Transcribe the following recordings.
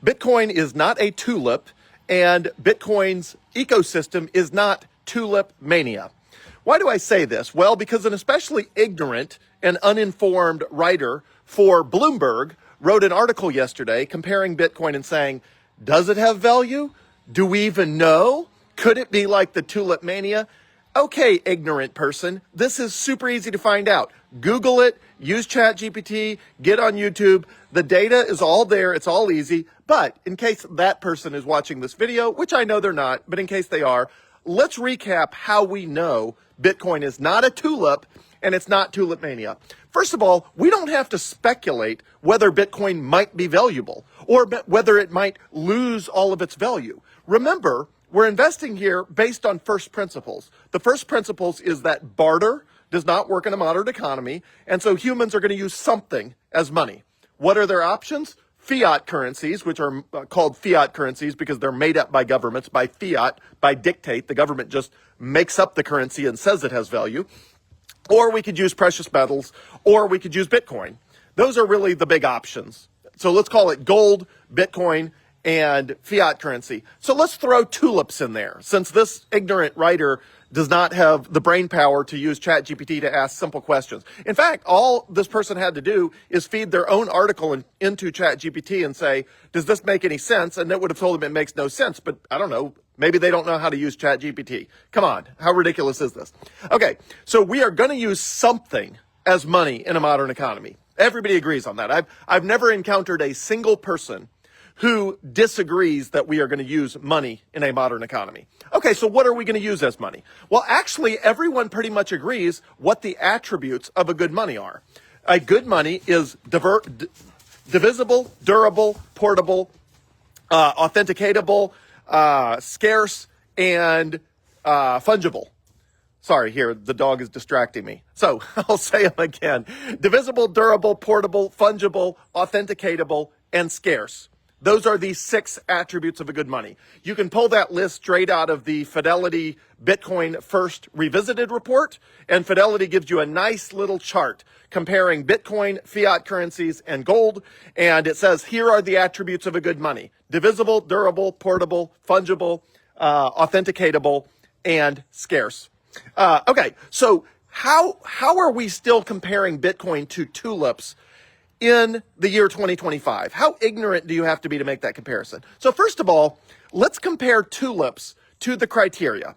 Bitcoin is not a tulip, and Bitcoin's ecosystem is not tulip mania. Why do I say this? Well, because an especially ignorant and uninformed writer for Bloomberg wrote an article yesterday comparing Bitcoin and saying, does it have value? Do we even know? Could it be like the tulip mania? Okay, ignorant person, this is super easy to find out. Google it, use ChatGPT, get on YouTube. The data is all there. It's all easy. But in case that person is watching this video, which I know they're not, but in case they are, let's recap how we know Bitcoin is not a tulip and it's not tulip mania. First of all, we don't have to speculate whether Bitcoin might be valuable or whether it might lose all of its value. Remember, we're investing here based on first principles. The first principles is that barter does not work in a modern economy, and so humans are going to use something as money. What are their options? Fiat currencies, which are called fiat currencies because they're made up by governments, by fiat, by dictate. The government just makes up the currency and says it has value. Or we could use precious metals, or we could use Bitcoin. Those are really the big options. So let's call it gold, Bitcoin, and fiat currency. So let's throw tulips in there, since this ignorant writer does not have the brain power to use ChatGPT to ask simple questions. In fact, all this person had to do is feed their own article into ChatGPT and say, does this make any sense? And it would have told them it makes no sense, but I don't know. Maybe they don't know how to use ChatGPT. Come on, how ridiculous is this? Okay, so we are going to use something as money in a modern economy. Everybody agrees on that. I've never encountered a single person who disagrees that we are going to use money in a modern economy. Okay, so what are we going to use as money? Well, actually, everyone pretty much agrees what the attributes of a good money are. A good money is divisible, durable, portable, authenticatable, scarce, and fungible. Sorry, here, the dog is distracting me. So I'll say them again. Divisible, durable, portable, fungible, authenticatable, and scarce. Those are the 6 attributes of a good money. You can pull that list straight out of the Fidelity Bitcoin First Revisited report, and Fidelity gives you a nice little chart comparing Bitcoin, fiat currencies, and gold, and it says here are the attributes of a good money: divisible, durable, portable, fungible, authenticatable, and scarce. Okay, so how are we still comparing Bitcoin to tulips in the year 2025? How ignorant do you have to be to make that comparison? So first of all, let's compare tulips to the criteria.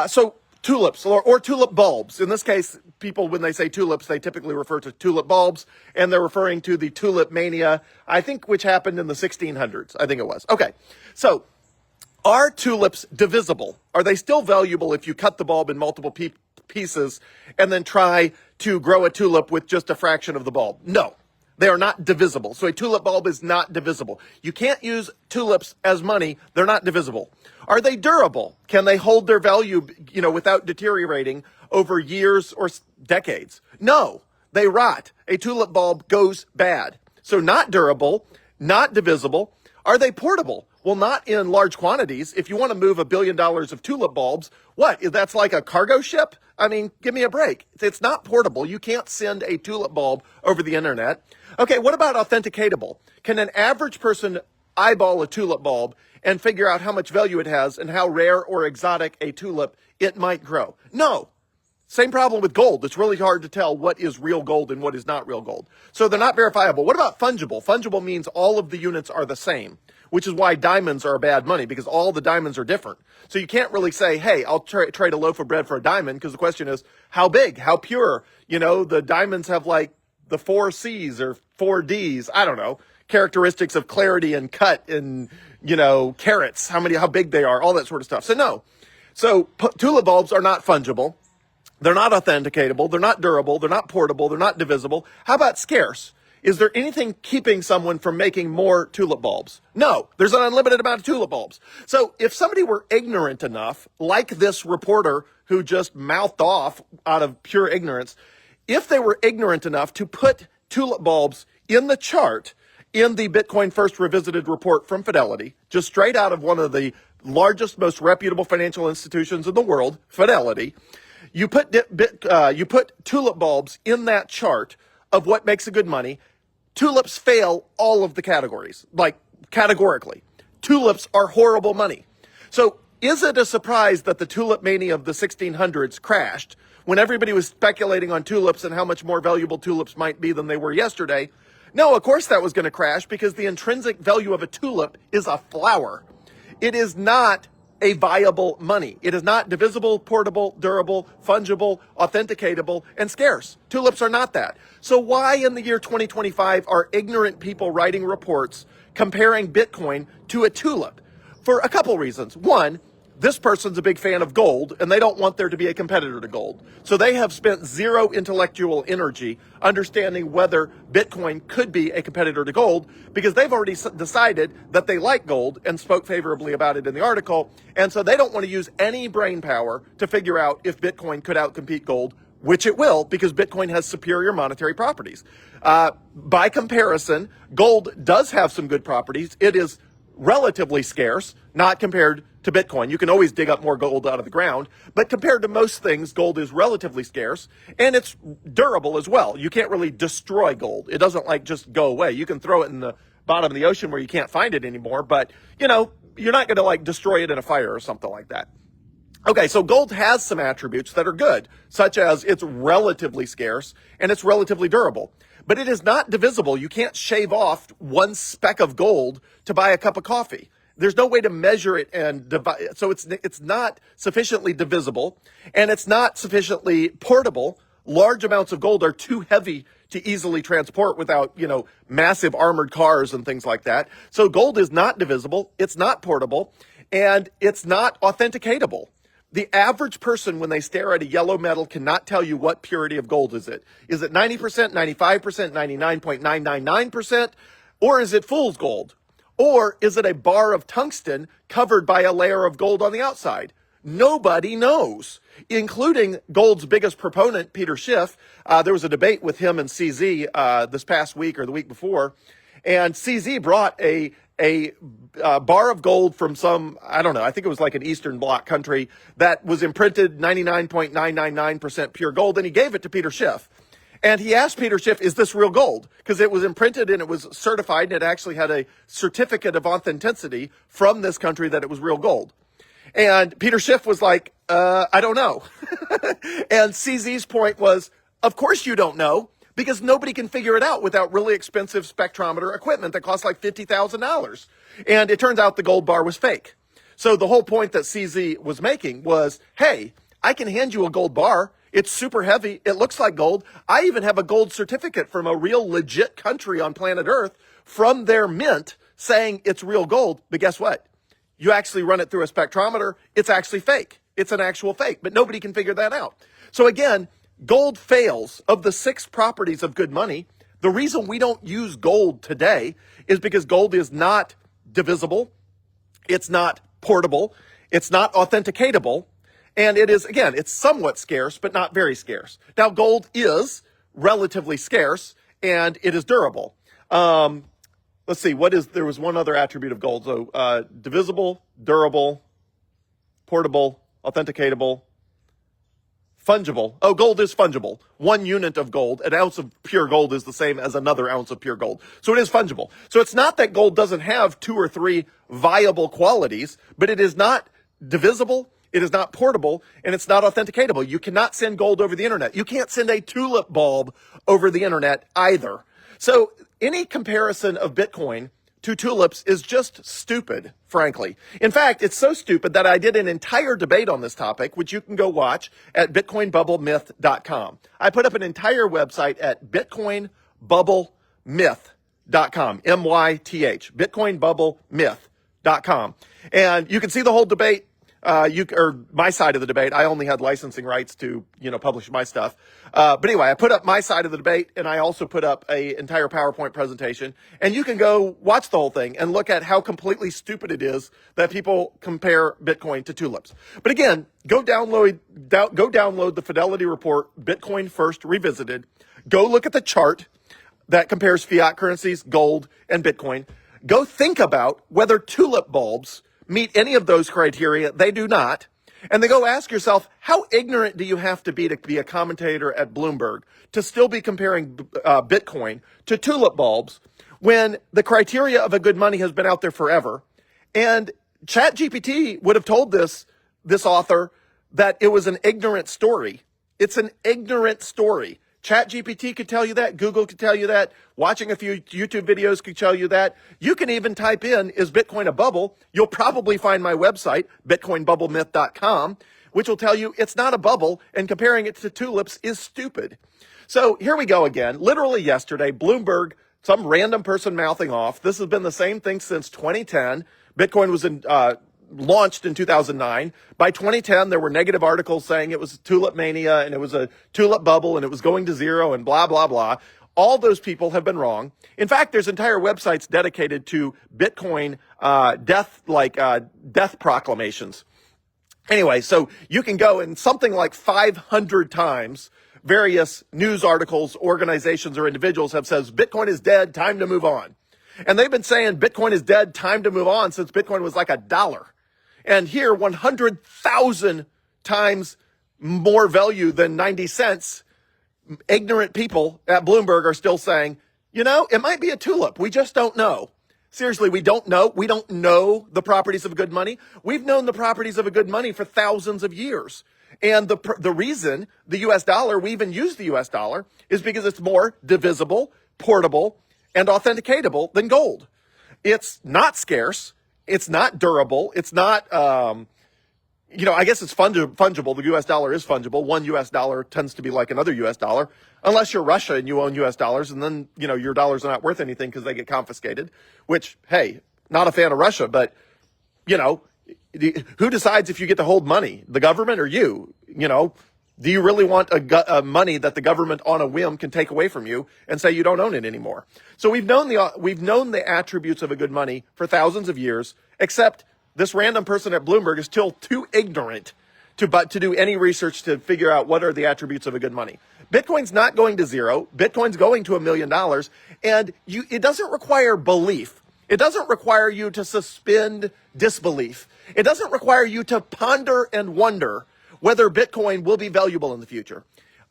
So tulips or tulip bulbs. In this case, people, when they say tulips, they typically refer to tulip bulbs, and they're referring to the tulip mania, I think, which happened in the 1600s, I think it was. Okay, so are tulips divisible? Are they still valuable if you cut the bulb in multiple pieces and then try to grow a tulip with just a fraction of the bulb? No. They are not divisible. So a tulip bulb is not divisible. You can't use tulips as money. They're not divisible. Are they durable? Can they hold their value, without deteriorating over years or decades? No, they rot. A tulip bulb goes bad. So not durable, not divisible. Are they portable? Well, not in large quantities. If you want to move $1 billion of tulip bulbs, what? That's like a cargo ship? I mean, give me a break. It's not portable. You can't send a tulip bulb over the internet. Okay, what about authenticatable? Can an average person eyeball a tulip bulb and figure out how much value it has and how rare or exotic a tulip it might grow? No. Same problem with gold. It's really hard to tell what is real gold and what is not real gold. So they're not verifiable. What about fungible? Fungible means all of the units are the same, which is why diamonds are bad money, because all the diamonds are different. So you can't really say, hey, I'll trade a loaf of bread for a diamond, because the question is, how big, how pure? The diamonds have like the 4 C's or 4 D's, I don't know, characteristics of clarity and cut and, carats, how big they are, all that sort of stuff. So no. So tulip bulbs are not fungible. They're not authenticatable. They're not durable. They're not portable. They're not divisible. How about scarce? Is there anything keeping someone from making more tulip bulbs? No, there's an unlimited amount of tulip bulbs. So if somebody were ignorant enough, like this reporter who just mouthed off out of pure ignorance, if they were ignorant enough to put tulip bulbs in the chart in the Bitcoin First Revisited report from Fidelity, just straight out of one of the largest, most reputable financial institutions in the world, Fidelity, you put tulip bulbs in that chart of what makes a good money. Tulips fail all of the categories, like categorically. Tulips are horrible money. So is it a surprise that the tulip mania of the 1600s crashed when everybody was speculating on tulips and how much more valuable tulips might be than they were yesterday? No, of course that was going to crash because the intrinsic value of a tulip is a flower. It is not a viable money. It is not divisible, portable, durable, fungible, authenticatable, and scarce. Tulips are not that. So why in the year 2025 are ignorant people writing reports comparing Bitcoin to a tulip? For a couple reasons. One, this person's a big fan of gold, and they don't want there to be a competitor to gold. So they have spent zero intellectual energy understanding whether Bitcoin could be a competitor to gold because they've already decided that they like gold and spoke favorably about it in the article. And so they don't want to use any brain power to figure out if Bitcoin could outcompete gold, which it will because Bitcoin has superior monetary properties. By comparison, gold does have some good properties. It is relatively scarce, not compared to Bitcoin. You can always dig up more gold out of the ground, but compared to most things, gold is relatively scarce and it's durable as well. You can't really destroy gold. It doesn't like just go away. You can throw it in the bottom of the ocean where you can't find it anymore, but you know, you're not going to like destroy it in a fire or something like that. Okay, so gold has some attributes that are good, such as it's relatively scarce and it's relatively durable. But it is not divisible. You can't shave off one speck of gold to buy a cup of coffee. There's no way to measure it and divide. So it's not sufficiently divisible and it's not sufficiently portable. Large amounts of gold are too heavy to easily transport without, you know, massive armored cars and things like that. So gold is not divisible. It's not portable and it's not authenticatable. The average person, when they stare at a yellow metal, cannot tell you what purity of gold is it. Is it 90%, 95%, 99.999%? Or is it fool's gold? Or is it a bar of tungsten covered by a layer of gold on the outside? Nobody knows, including gold's biggest proponent, Peter Schiff. There was a debate with him and CZ this past week or the week before. And CZ brought a bar of gold from some, I don't know, I think it was like an Eastern Bloc country that was imprinted 99.999% pure gold, and he gave it to Peter Schiff. And he asked Peter Schiff, is this real gold? Because it was imprinted and it was certified and it actually had a certificate of authenticity from this country that it was real gold. And Peter Schiff was like, I don't know. And CZ's point was, of course you don't know, because nobody can figure it out without really expensive spectrometer equipment that costs like $50,000. And it turns out the gold bar was fake. So the whole point that CZ was making was, hey, I can hand you a gold bar. It's super heavy. It looks like gold. I even have a gold certificate from a real legit country on planet Earth from their mint saying it's real gold. But guess what? You actually run it through a spectrometer. It's actually fake. It's an actual fake, but nobody can figure that out. So again, gold fails. Of the 6 properties of good money, the reason we don't use gold today is because gold is not divisible. It's not portable. It's not authenticatable. And it is, again, it's somewhat scarce, but not very scarce. Now, gold is relatively scarce and it is durable. Let's see, there was one other attribute of gold. So, divisible, durable, portable, authenticatable, fungible. Oh, gold is fungible. 1 unit of gold, an ounce of pure gold is the same as another ounce of pure gold. So it is fungible. So it's not that gold doesn't have 2 or 3 viable qualities, but it is not divisible. It is not portable, and it's not authenticatable. You cannot send gold over the internet. You can't send a tulip bulb over the internet either. So any comparison of Bitcoin to tulips is just stupid, frankly. In fact, it's so stupid that I did an entire debate on this topic, which you can go watch at bitcoinbubblemyth.com. I put up an entire website at bitcoinbubblemyth.com, M-Y-T-H, bitcoinbubblemyth.com. And you can see the whole debate. Or my side of the debate. I only had licensing rights to, publish my stuff. But anyway, I put up my side of the debate and I also put up a entire PowerPoint presentation, and you can go watch the whole thing and look at how completely stupid it is that people compare Bitcoin to tulips. But again, go download the Fidelity Report, Bitcoin First Revisited. Go look at the chart that compares fiat currencies, gold, and Bitcoin. Go think about whether tulip bulbs meet any of those criteria. They do not. And then go ask yourself, how ignorant do you have to be a commentator at Bloomberg to still be comparing Bitcoin to tulip bulbs when the criteria of a good money has been out there forever. And ChatGPT would have told this author that it was an ignorant story. It's an ignorant story. ChatGPT could tell you that. Google could tell you that. Watching a few YouTube videos could tell you that. You can even type in, is Bitcoin a bubble? You'll probably find my website, bitcoinbubblemyth.com, which will tell you it's not a bubble, and comparing it to tulips is stupid. So here we go again. Literally yesterday, Bloomberg, some random person mouthing off. This has been the same thing since 2010. Bitcoin was launched in 2009. By 2010, there were negative articles saying it was tulip mania and it was a tulip bubble and it was going to zero and blah, blah, blah. All those people have been wrong. In fact, there's entire websites dedicated to Bitcoin death proclamations. Anyway, so you can go and something like 500 times various news articles, organizations, or individuals have says Bitcoin is dead, time to move on. And they've been saying Bitcoin is dead, time to move on since Bitcoin was like $1. And here, 100,000 times more value than 90 cents, ignorant people at Bloomberg are still saying, it might be a tulip. We just don't know. Seriously, we don't know. We don't know the properties of good money. We've known the properties of a good money for thousands of years. And the reason the US dollar, we even use the US dollar, is because it's more divisible, portable, and authenticatable than gold. It's not scarce. It's not durable. It's not, I guess it's fungible. The US dollar is fungible. One US dollar tends to be like another US dollar, unless you're Russia and you own US dollars, and then, your dollars are not worth anything because they get confiscated, which, hey, not a fan of Russia, but, who decides if you get to hold money? The government or you? Do you really want a money that the government on a whim can take away from you and say you don't own it anymore? So we've known the attributes of a good money for thousands of years, except this random person at Bloomberg is still too ignorant to do any research to figure out what are the attributes of a good money. Bitcoin's not going to zero. Bitcoin's going to $1 million, and it doesn't require belief. It doesn't require you to suspend disbelief. It doesn't require you to ponder and wonder whether Bitcoin will be valuable in the future.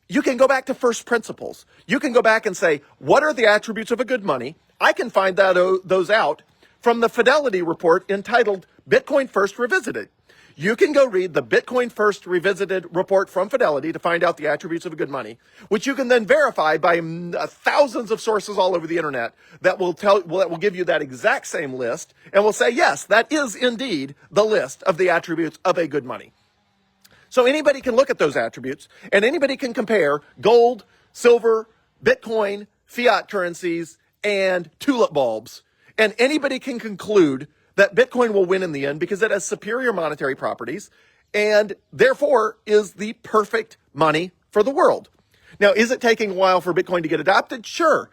You can go back to first principles. You can go back and say, what are the attributes of a good money? I can find those out from the Fidelity report entitled Bitcoin First Revisited. You can go read the Bitcoin First Revisited report from Fidelity to find out the attributes of a good money, which you can then verify by thousands of sources all over the internet that will give you that exact same list and will say, yes, that is indeed the list of the attributes of a good money. So anybody can look at those attributes and anybody can compare gold, silver, Bitcoin, fiat currencies, and tulip bulbs. And anybody can conclude that Bitcoin will win in the end because it has superior monetary properties and therefore is the perfect money for the world. Now, is it taking a while for Bitcoin to get adopted? Sure.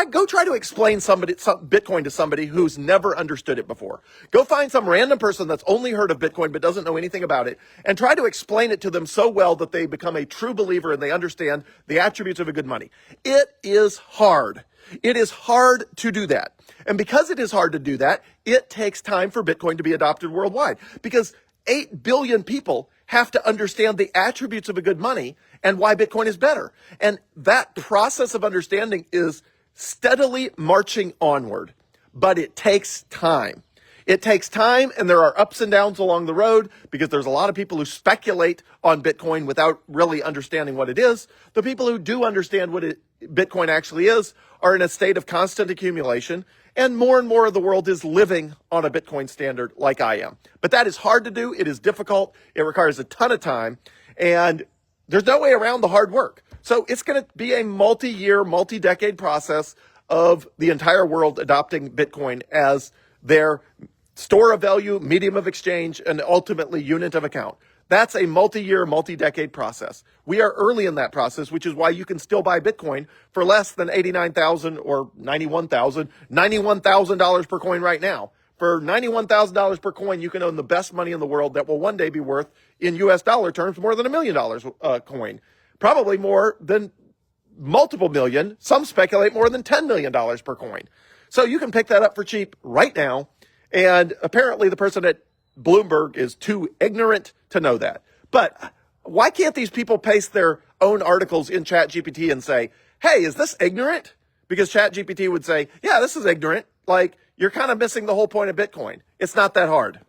Go try to explain Bitcoin to somebody who's never understood it before. Go find some random person that's only heard of Bitcoin but doesn't know anything about it and try to explain it to them so well that they become a true believer and they understand the attributes of a good money. It is hard. It is hard to do that. And because it is hard to do that, it takes time for Bitcoin to be adopted worldwide because 8 billion people have to understand the attributes of a good money and why Bitcoin is better. And that process of understanding is steadily marching onward, but it takes time. It takes time, and there are ups and downs along the road because there's a lot of people who speculate on Bitcoin without really understanding what it is. The people who do understand what Bitcoin actually is are in a state of constant accumulation, and more of the world is living on a Bitcoin standard like I am. But that is hard to do. It is difficult. It requires a ton of time, and there's no way around the hard work. So it's going to be a multi-year, multi-decade process of the entire world adopting Bitcoin as their store of value, medium of exchange, and ultimately unit of account. That's a multi-year, multi-decade process. We are early in that process, which is why you can still buy Bitcoin for less than $89,000 or $91,000 per coin right now. For $91,000 per coin, you can own the best money in the world that will one day be worth, in US dollar terms, more than $1 million a coin. Probably more than multiple million. Some speculate more than $10 million per coin. So you can pick that up for cheap right now. And apparently the person at Bloomberg is too ignorant to know that. But why can't these people paste their own articles in ChatGPT and say, hey, is this ignorant? Because ChatGPT would say, yeah, this is ignorant. Like, you're kind of missing the whole point of Bitcoin. It's not that hard.